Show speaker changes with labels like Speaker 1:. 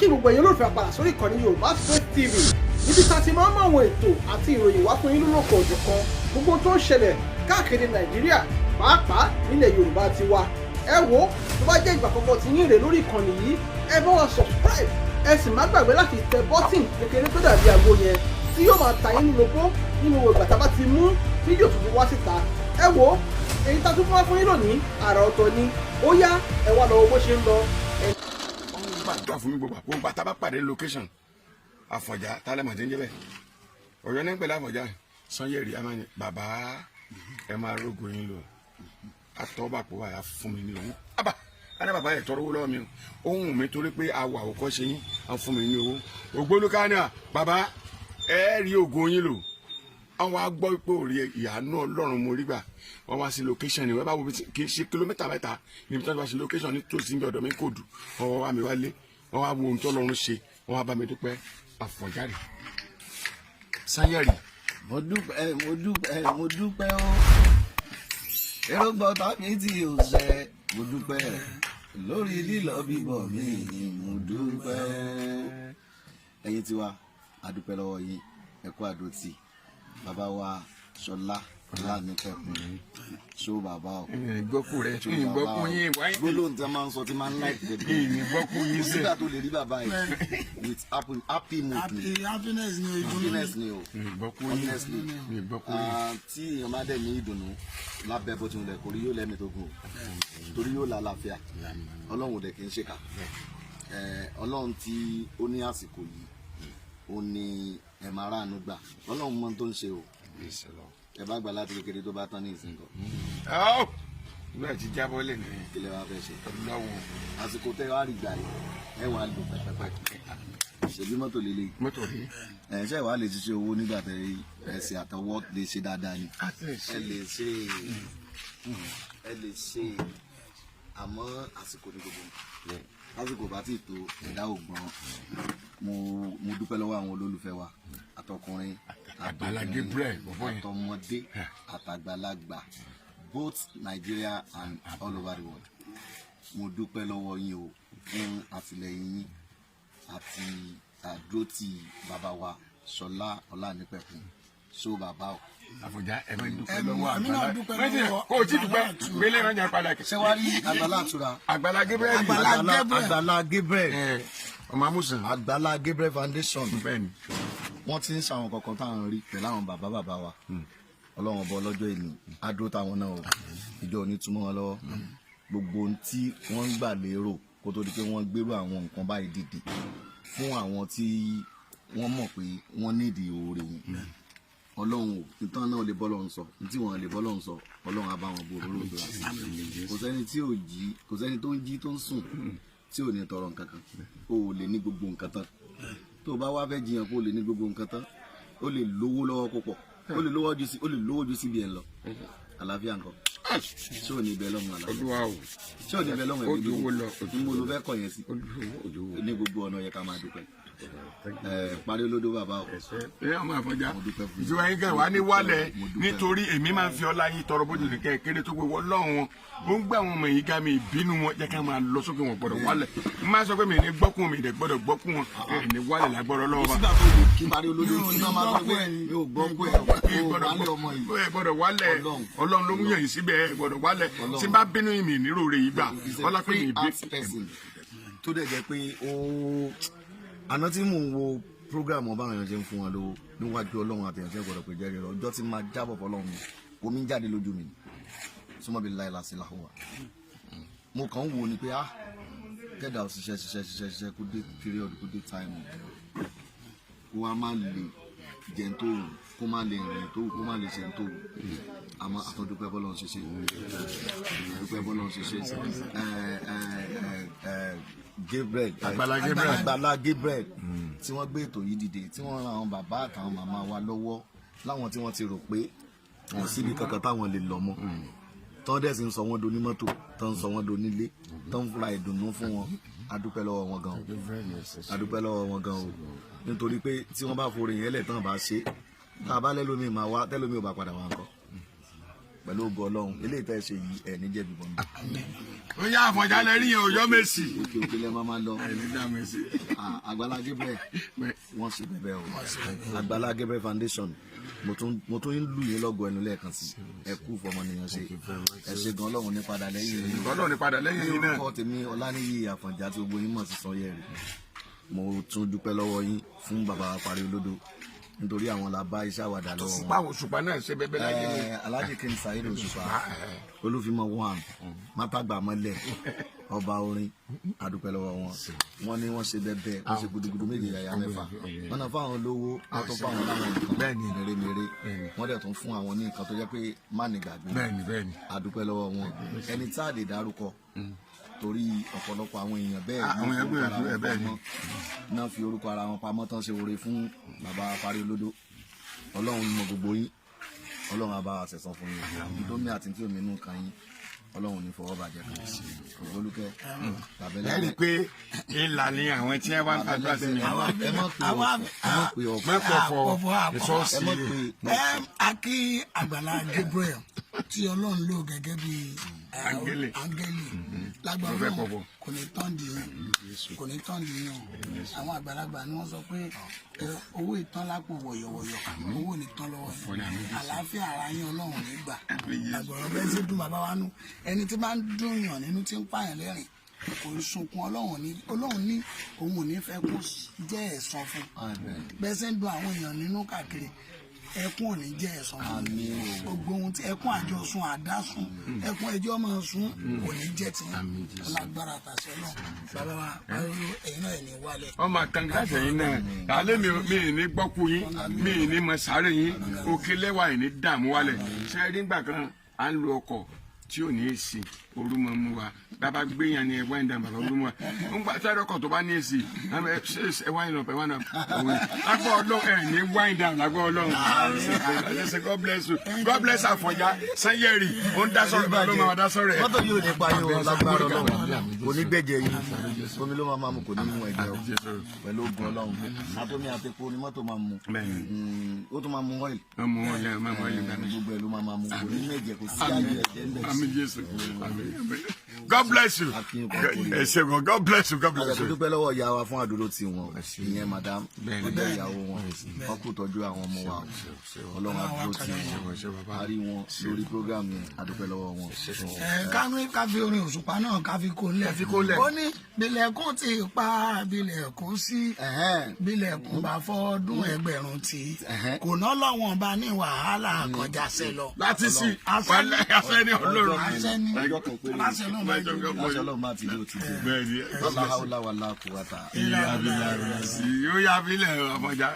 Speaker 1: kí gbogbo ẹ̀yin olólùfẹ́ padà sórí ìkànnì Yorùbá Space TV níbi tá a ti máa ń mọ àwọn ètò àti ìròyìn wá fún yín lólókọ̀ òjọ̀kan gbogbo tó ń ṣẹlẹ̀ káàkiri Nàìjíríà pàápàá nílẹ̀ Yorùbá ti wa. Ẹ wo tó bá jẹ́ ìgbà àkọ́kọ́ tí yín rè lórí ìkànnì yìí ẹ bá wa subscribe ẹ sì má gbàgbé láti tẹ bọ́tìn kékeré tó dàbí àgbo yẹn tí yóò máa ta yín lóko nínú ìgbà tá a bá ti mú fídíò tuntun wá síta. Ẹ wo èyí tá a tún fún wa fún yín lónìí àrà ọ̀tọ̀ ni ó yá ẹ wá lọ bó ṣe ń lọ.
Speaker 2: Gbàdúrà fún mi gbogbo bàtà bá pàdé location Àfọ̀njá tálẹ̀mọ̀ tí ń jẹ́ bẹ́ẹ̀ Ọ̀yọ́ ní pẹ̀lú Àfọ̀njá Sanyeri amáni bàbá ẹ máa rógo yín lò àtọ́bàpọ̀ wà fún mi ní owó àbá àná bàbá ẹ̀ tọrọ owó lọ́wọ́ mi ohun mi torí pé àwọ̀ àwòkọ́ ṣe yín à ń fún mi ní owó Ogboluke ni bàbá ẹ rí ògo yín lò àwọn agbọ́ pé òrí ìyànú Ọlọ́run mo rí gbà wọ́n wá sí location ni wọ́n bá wo kì í ṣe kìlómítà mẹ́ta níbi tí wọ́n bá ṣe location ní tòsí ní ọ̀dọ̀ mi kò dù wọ́n wá mi wálé wọ́n wá wo ohun tó Ọlọ́run ṣe wọ́n wá bá mi dúpẹ́ Àfọ̀njá Sanyeri.
Speaker 3: mo dúpẹ́ o èròǹgbà tàbí tí o ṣe mo dúpẹ́ lórí lílọ bíbọ̀ mi mo dúpẹ́. ẹ̀yin tiwa adúpẹ́ lọ́wọ́ yín ẹ kú àdótì bàbá wa Ṣọlá Ọlánìpẹ̀kun ṣó bàbá o
Speaker 2: ìgbọ́kú rẹ ìgbọ́kú yín wáyé
Speaker 3: gbólóhùn tí a máa ń sọ tí máa ń láì tẹ̀lé
Speaker 2: ìgbọ́kú yín sí
Speaker 3: nígbà tó lè rí bàbá yìí with happy mood ni
Speaker 4: happiness ni o
Speaker 2: ìgbọ́kú yín ìgbọ́kú yín
Speaker 3: tí èèyàn máa dẹ̀ ní ìdùnnú lábẹ́ bó ti wùlẹ̀ kórí yóò lẹ́mìí tó gùn torí yóò lálàáfíà Ọlọ́run ò dẹ̀ kì í ṣèkà Ọlọ́run tí ó ní àsìkò yìí ó ní ẹ̀ máa ráàánú gbà Ọlọ́run mọ tó ń ṣe o ẹ bá gbà láti kékeré tó bá tán ní ìsìn kan.
Speaker 2: nígbà tí jábọ́ lè ní
Speaker 3: kílẹ̀ wá fẹ́ ṣe
Speaker 2: lọ́wọ́
Speaker 3: àsìkò tẹ́ wá rí gbà yìí ẹ wàá lò pẹ́pẹ́pẹ́ ṣèbí mọ́tò lélẹ̀
Speaker 2: mọ́tò rí
Speaker 3: ṣe wàá lè ṣiṣẹ́ owó nígbà tẹ́ ẹ̀sìn àtọwọ́ lè ṣe dáadáa ni ẹ lè ṣe àmọ́ àsìkò ní gbogbo lásìkò bá ti tó ẹ̀dá ògbọ́n mo dúpẹ́ lọ́wọ́ àwọn olólùfẹ́ wa àtọkùnrin àtọmọdé àtàgbàlagbà both Nigeria and all over the world mo dúpẹ́ lọ́wọ́ yín o fún àtìlẹ́yìn yín àti àdúrótì bàbá wa Ṣọlá Ọlánìpẹ̀kun ṣó bàbá o.
Speaker 2: Àfọ̀njá ẹ máa ń dúpẹ́ lọ́wọ́ àgbàlá kò tí dúpẹ́ gbélé máa ń jà padà.
Speaker 3: ṣé wàá rí Àgbàlá Àtura
Speaker 2: Àgbàlá Gabriel
Speaker 3: Àgbàlá Gabriel
Speaker 2: ọmọ amúsùn
Speaker 3: Àgbàlá Gabriel Foundation wọ́n ti ń ṣàwọn kankan táwọn rí pẹ̀lú àwọn bàbá wa Ọlọ́run ọba ọlọ́jọ́ ìní adúró táwọn náà ìjọ òní túmọ̀ wọn lọ́wọ́ gbogbo ohun tí wọ́n ń gbà lérò kó tó di pé wọ́n gbèrò àwọn nǹkan báyìí dìde fún àwọn tí wọ́n mọ̀ pé wọ́n nídìí oore yìí Ọlọ́run ìtàn náà lè bọ́ lọ́run sọ tí wọ́n lè bọ́ lọ́run sọ Ọlọ́run á bá wọn bo olóògbé kò sẹ́ni tí ò jí kò sẹ́ni tó ń jí tó ń sùn tí ò ní tọrọ nǹkan kan o ò lè ní gbogbo nǹkan tán tó o bá wá fẹ́ jiyàn kó o lè ní gbogbo nǹkan tán o lè lówó lọ́wọ́ púpọ̀ o lè lówó ju CBN lọ àlàáfíà nǹkan ṣé ò ní ibẹ̀ lọ́mọ àlàáfíà ṣé ò ní ibẹ̀ lọ́mọ ẹ̀mí mo lo fẹ́ kọ̀ yẹn sí ní gbogbo ọ̀nà yẹ ká máa dúpẹ́ Pariolodo bàbá o.
Speaker 2: ọmọ Àfọ̀njá ìjọba yín kẹ́ wá ní wálẹ̀ nítorí èmi máa ń fi ọlá yín tọrọ bójú ní kéré tó gbé wọ́n lọ́wọ́ wọn ó ń gbà wọn ọmọ yìí ká mi ìbínú wọn jẹ́ ká máa lọ sókè wọn gbọ́dọ̀ wálẹ̀ n máa sọ pé mi ní gbọ́kùn mi ìdẹ̀ gbọ́dọ̀ gbọ́kùn wọn ní wálẹ̀ lágbọ́dọ̀ lọ́wọ́ wa.
Speaker 3: kí Pariolodo kí náà máa sọ pé mi ò gbọ́kùn ẹ̀
Speaker 2: gbọ́dọ̀ wálẹ̀ Ọlọ́run ló mú yàn yìí síbẹ̀ gbọ́dọ̀ wálẹ̀ tí n bá bínú mi nírò rẹ̀ yìí gbà ọlá pé mi ìbí.
Speaker 3: tó dẹ̀ jẹ́ pé àná tí mò ń wo program ọba àwọn èèyàn ṣe ń fún wọn lówó níwájú Ọlọ́run àti ẹ̀ṣẹ̀ gbọ́dọ̀ pé jẹ́rìí rẹ̀ ọjọ́ tí máa jábọ̀ fọlọ́run omi ń jáde lójú mi súnmọ́ bí láìla sí làwọn mo kàn ń wo ni pé kẹ́dà ò ṣiṣẹ́ kó dé period kó dé time kó wá má lè jẹun tó wù kó má lè rìn tó wù kó má lè ṣe tó wù àmọ́ àtọ́dúpẹ́ bọ́lọ́run ṣiṣẹ́ dúpẹ́ bọ́lọ́run ṣiṣẹ́ Àgbàlá Gabriel tí wọ́n gbé ètò yìí dìde tí wọ́n ran àwọn bàbá àtàwọn màmá wa lọ́wọ́ láwọn tí wọ́n ti rò pé wọ́n síbi kankan táwọn lè lọ mọ́ tọ́ dẹ̀ sì ń sọ wọ́n do ní mọ́tò tọ́ ń sọ wọ́n do nílé tọ́ ń fura ìdùnnú fún wọn adúpẹ́ lọ́wọ́ wọn gan o nítorí pé tí wọ́n bá forí yẹn lẹ̀ tán bá ṣe tá a bá lẹ́lómi máa wá tẹ́lómi ò bá padà wá nǹkan pẹ̀lú ògo Ọlọ́run eléyìí tẹ́ ṣe yìí ẹ̀ ní jẹ̀bi bọ̀ mi.
Speaker 2: ó yá Àfọ̀njá lẹ́rìí yẹn Ọ̀yọ́ Mèsì.
Speaker 3: òkè òkè lẹ́ máa lọ.
Speaker 2: Mèsì.
Speaker 3: Àgbàlá Gabriel wọ́n ṣe bẹ̀bẹ̀ o Àgbàlá Gabriel Foundation mo tún ń lù yín lọ́gọ̀ ẹnu lẹ́ẹ̀kan sí ẹ kú fọmọnìyàn ṣe ẹ ṣe gan Ọlọ́run ní padà lẹ́yìn yìí.
Speaker 2: Ọlọ́run ní padà lẹ́yìn yìí náà.
Speaker 3: orúkọ tèmi Ọláníyì Àfọ̀njá tí gbogbo yín mọ̀ sí Sanyeri. Mo tún dúpẹ́ lọ́wọ́ yín fún bàbá Pariolodo nítorí àwọn la bá iṣẹ́ àwàdà lọ́wọ́ wọn.
Speaker 2: báwo Òṣùpá náà ṣe bẹbẹ láyé ni.
Speaker 3: Alhaji King Sanyeri Òṣùpá Olúfimọ́ 1 Mátàgbà mọ́lẹ̀ ọba orin adúpẹ́ lọ́wọ́ wọn. Wọ́n ní wọ́n ṣe bẹ́bẹ́ wọ́n ṣe gudugudu méje yàyà mẹ́fà wọ́n náà fáwọn lówó wọ́n tún fáwọn láwọn nǹkan mèremère wọ́n dẹ̀ tún fún àwọn ní nǹkan tó jẹ́ pé má ní gbàgbé adúpẹ́ lọ́wọ́ wọn. Ẹni tá a lè dárúkọ torí ọ̀pọ̀lọpọ̀ àwọn èèyàn bẹ́ẹ̀ náà fi orúkọ ara wọn pamọ́ tán ṣe oore fún bàbá Pariolodo. Ọlọ́run mọ gbogbo yín Ọlọ́run á bá wa ṣẹ̀san fún yín ìdómi àti tí omi inú kan yín Ọlọ́run ní fọwọ́ bàjẹ́ kan Ogboluke tàbẹ́lẹ́.
Speaker 2: ẹ rí i pé ìlà ni àwọn tí ẹ wá ń gbàdúrà sí mi.
Speaker 3: ẹ mọ̀ pé
Speaker 4: akí Àgbàlá Gabriel tí Ọlọ́run lò gẹ́gẹ́ bí áńgẹ́lì lágbára kò ní tán di yàn àwọn àgbàlagbà ni wọ́n sọ pé owó ìtàn lápò wọ̀yọ̀wọ̀yọ̀ owó ní tán lọ́wọ́ yẹn àlàáfíà ara yín Ọlọ́run nígbà àgbọ̀rọ̀ bẹ́ẹ̀ sì dùn bàbá wa nù ẹni tí máa ń dùn yàn nínú tí ń pààyàn lẹ́rìn kò ń sunkún Ọlọ́run ní òun ò ní fẹ́ kó jẹ́ ẹ̀san fún bẹ́ẹ̀ sì ń dùn àwọn èèyàn nínú káàkiri ẹkún ò ní jẹ́ ẹ̀san gbogbo ohun tí ẹkún àjọsùn àdásùn ẹkún ẹjọ́ máa sùn kò ní jẹ́ tí lágbára àtàṣẹ náà bàbá wa ẹ̀yin náà ẹ̀ ní wálẹ̀.
Speaker 2: ọmọ àtàǹgá sẹ́yìn náà alẹ́ mi ì ní gbọ́kú yín mi ì ní mọ sáré yín òkè lẹ́wà ì ní dààmú wálẹ̀ ṣe nígbà kan à ń lo ọkọ̀ tí ò ní èsì orú mọ́ mú wa bàbá gbé yẹn ni ẹ wáyé dàn bàbá olúmọ ń gbà sáré ọkọ̀ tó bá ní èsì ẹ wáyé lọ pẹ̀ wá náà lágbó Ọlọ́run ẹ ní wáyé dàn lágbó Ọlọ́run God bless you God bless Àfọ̀njá Sanyeri ó ń dá sọ̀rọ̀ bá ló máa dá sọ̀rọ̀ ẹ̀.
Speaker 3: mọ́tò yóò ní pa yóò lágbára Ọlọ́run kò ní gbẹ̀jẹ̀ yìí omi ló máa mú kò ní mú ẹ̀jẹ̀ o pẹ̀lú ogun Ọlọ́run àtọ́mi àtẹ̀kọ́ ni mọ́tò máa mú ó tún máa mú ọ́ìlì gbogbo ẹ̀ ló máa mú kò ní mẹ́jẹ̀ kò sí àyè ẹ̀jẹ̀ ńbẹ̀.
Speaker 2: God bless you. God bless you. God bless you.
Speaker 3: Dúpẹ́ lọ́wọ́ ìyá wa fún àdúró tí wọn ìyẹn madam ọjọ́ ìyàwó wọn wọn kò tọ́jú àwọn ọmọ wa Ọlọ́run àdúró tí wọn a rí wọn lórí program yẹn adúpẹ́ lọ́wọ́ wọn.
Speaker 4: kánú káfí orin Òṣùpá náà káfí kó lẹ̀ ó ní bilẹ̀kùn ti pa bilẹ̀kùn sí bilẹ̀kùn bá fọ́ọ́dún ẹgbẹ̀rún tí kò ná lọ́wọ́n bá ní wàhálà kọjá sẹ́ lọ.
Speaker 2: láti sí àṣẹ ní Ọlọ́run
Speaker 3: Ọlọ́run máa ti dé òtí dé. Ọlọ́run wà láàkú wá ta.
Speaker 2: Yóò yá abilẹ̀ Àfọ̀njá.